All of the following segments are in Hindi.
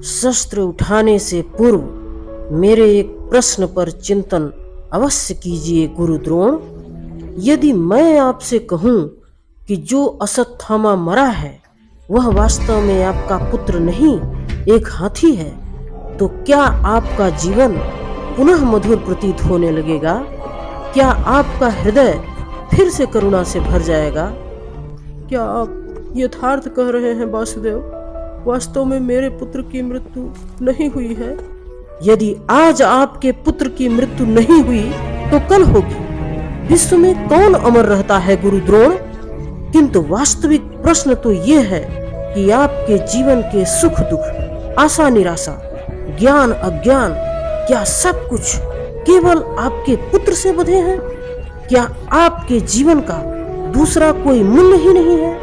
शस्त्र उठाने से पूर्व मेरे एक प्रश्न पर चिंतन अवश्य कीजिए गुरु द्रोण। यदि मैं आपसे कहूं कि जो अश्वत्थामा मरा है वह वास्तव में आपका पुत्र नहीं, एक हाथी है, तो क्या आपका जीवन पुनः मधुर प्रतीत होने लगेगा? क्या आपका हृदय फिर से करुणा से भर जाएगा? क्या आप यथार्थ कह रहे हैं वासुदेव? वास्तव में मेरे पुत्र की मृत्यु नहीं हुई है? यदि आज आपके पुत्र की मृत्यु नहीं हुई तो कल होगी। विश्व में कौन अमर रहता है गुरु द्रोण? किंतु वास्तविक प्रश्न तो ये है कि आपके जीवन के सुख दुख, आशा निराशा, ज्ञान अज्ञान, क्या सब कुछ केवल आपके पुत्र से बंधे हैं? क्या आपके जीवन का दूसरा कोई मूल्य ही नहीं है?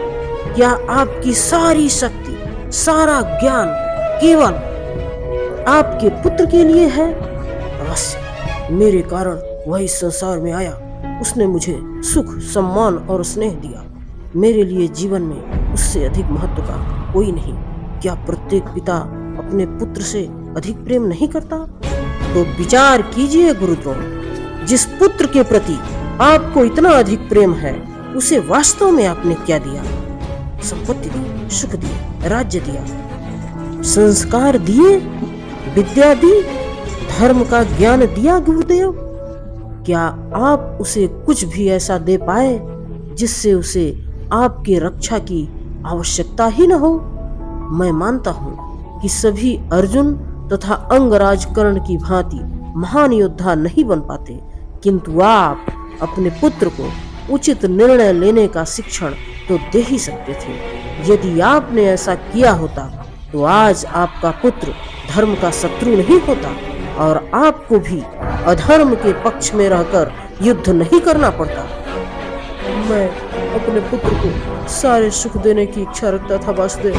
क्या आपकी सारी शक्ति, सारा ज्ञान केवल आपके पुत्र के लिए है? अवश्य मेरे कारण वह इस संसार में आया। उसने मुझे सुख, सम्मान और स्नेह दिया। मेरे लिए जीवन में उससे अधिक महत्व का कोई नहीं। क्या प्रत्येक पिता अपने पुत्र से अधिक प्रेम नहीं करता? तो विचार कीजिए गुरुद्रोण, जिस पुत्र के प्रति आपको इतना अधिक प्रेम है उसे वास्तव में आपने क्या दिया? संपत्ति दी, सुख दिए, राज्य दिया, संस्कार दिए, विद्या दी, धर्म का ज्ञान दिया गुरुदेव? क्या आप उसे कुछ भी ऐसा दे पाए जिससे उसे आपकी रक्षा की आवश्यकता ही न हो? मैं मानता हूं कि सभी अर्जुन तथा अंगराज कर्ण की भांति महान योद्धा नहीं बन पाते, किंतु आप अपने पुत्र को उचित निर्णय लेने का शिक्षण तो दे ही सकते थे। यदि आपने ऐसा किया होता तो आज आपका पुत्र धर्म का शत्रु नहीं होता और आपको भी अधर्म के पक्ष में रहकर युद्ध नहीं करना पड़ता। मैं अपने पुत्र को सारे सुख देने की इच्छा रखता था वासुदेव।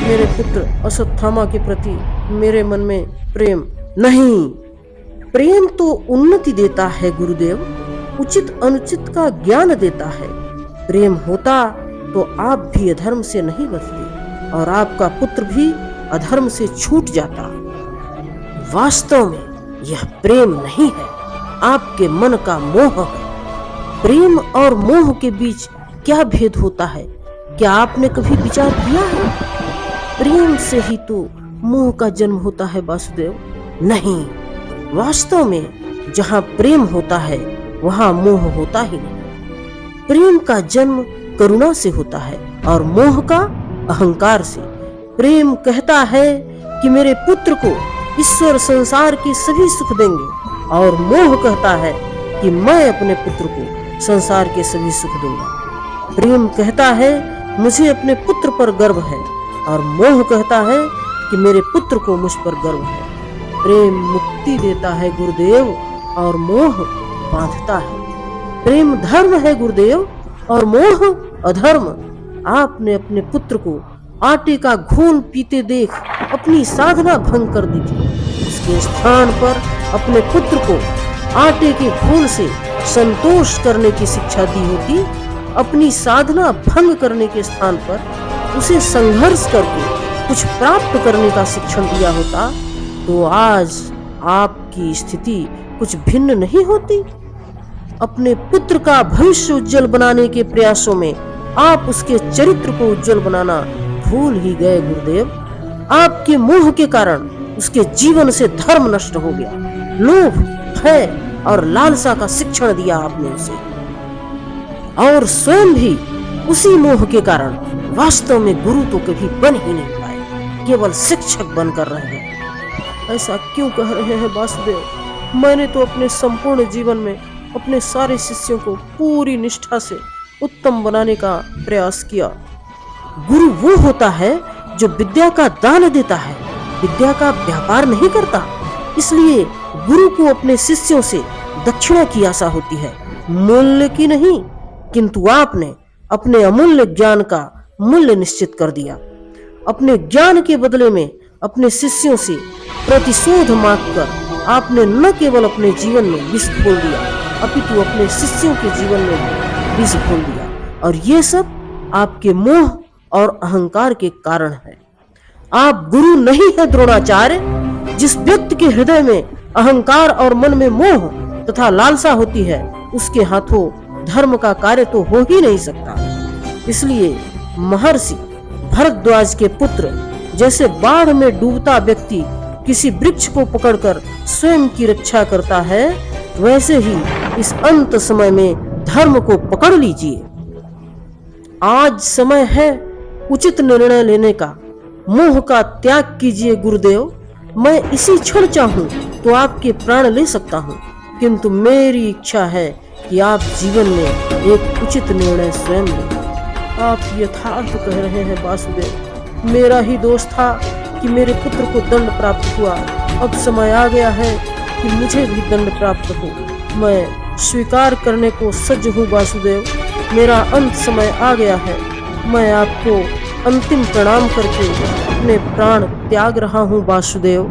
मेरे पुत्र अश्वत्थामा के प्रति मेरे मन में प्रेम नहीं। प्रेम तो उन्नति देता है गुरुदेव, उचित अनुचित का ज्ञान देता है। प्रेम होता तो आप भी अधर्म से नहीं बचते और आपका पुत्र भी अधर्म से छूट जाता। वास्तव में यह प्रेम नहीं है, आपके मन का मोह है। प्रेम और मोह के बीच क्या भेद होता है, क्या आपने कभी विचार किया है? प्रेम से ही तो मोह का जन्म होता है वासुदेव। नहीं, वास्तव में जहाँ प्रेम होता है वहाँ मोह होता ही नहीं। प्रेम का जन्म करुणा से होता है और मोह का अहंकार से। प्रेम कहता है कि मेरे पुत्र को ईश्वर संसार के सभी सुख देंगे, और मोह कहता है कि मैं अपने पुत्र को संसार के सभी सुख दूंगा। प्रेम कहता है मुझे अपने पुत्र पर गर्व है, और मोह कहता है कि मेरे पुत्र को मुझ पर गर्व है। प्रेम मुक्ति देता है गुरुदेव और मोह बांधता है। प्रेम धर्म है गुरुदेव और मोह अधर्म। आपने अपने पुत्र को आटे का घोल पीते देख अपनी साधना भंग कर दी थी। उसके स्थान पर अपने पुत्र को आटे के घोल से संतोष करने की शिक्षा दी होती। अपनी साधना भंग करने के स्थान पर उसे संघर्ष करके कुछ प्राप्त करने का शिक्षण दिया होता तो आज आपकी स्थिति कुछ भिन्न नहीं होती। अपने पुत्र का भविष्य उज्जवल बनाने के प्रयासों में आप उसके चरित्र को उज्जवल बनाना भूल ही गए गुरुदेव। आपके मोह के कारण उसके जीवन से धर्म नष्ट हो गया। लोभ, भय और लालसा का शिक्षण दिया आपने उसे, और स्वयं भी उसी मोह के कारण वास्तव में गुरु तो कभी बन ही नहीं पाए, केवल शिक्षक बनकर रह गए। ऐसा क्यों कह रहे हैं वासुदेव? मैंने तो अपने संपूर्ण जीवन में अपने सारे शिष्यों को पूरी निष्ठा से उत्तम बनाने का प्रयास किया। गुरु वो होता है जो विद्या का दान देता है, विद्या का व्यापार नहीं करता। इसलिए गुरु को अपने शिष्यों से दक्षिणा की आशा होती है, मूल्य की नहीं। किंतु आपने अपने अमूल्य ज्ञान का मूल्य निश्चित कर दिया। अपने ज्ञान के बदले में अपने शिष्यों से प्रतिशोध मांगकर आपने न केवल अपने जीवन में विष घोल दिया, अपितु अपने शिष्यों के जीवन में विष घोल दिया। और ये सब आपके मोह और अहंकार के कारण है। आप गुरु नहीं है द्रोणाचार्य। जिस व्यक्ति के हृदय में अहंकार और मन में मोह तथा लालसा होती है, उसके हाथों धर्म का कार्य तो हो ही नहीं सकता। इसलिए महर्षि भरद्वाज के पुत्र जैसे बाढ़ में डूबता व्यक्ति किसी वृक्ष को पकड़कर स्वयं की रक्षा करता है, वैसे ही इस अंत समय में धर्म को पकड़ लीजिए। आज समय है उचित निर्णय लेने का। मोह का त्याग कीजिए गुरुदेव। मैं इसी क्षण चाहूं तो आपके प्राण ले सकता हूं, किंतु मेरी इच्छा है कि आप जीवन में एक उचित निर्णय स्वयं लें। आप यथार्थ कह रहे हैं वासुदेव। मेरा ही दोष था कि मेरे पुत्र को दंड प्राप्त हुआ। अब समय आ गया है कि मुझे भी दंड प्राप्त हो। मैं स्वीकार करने को सज्ज हूँ वासुदेव। मेरा अंत समय आ गया है। मैं आपको अंतिम प्रणाम करके अपने प्राण त्याग रहा हूँ वासुदेव।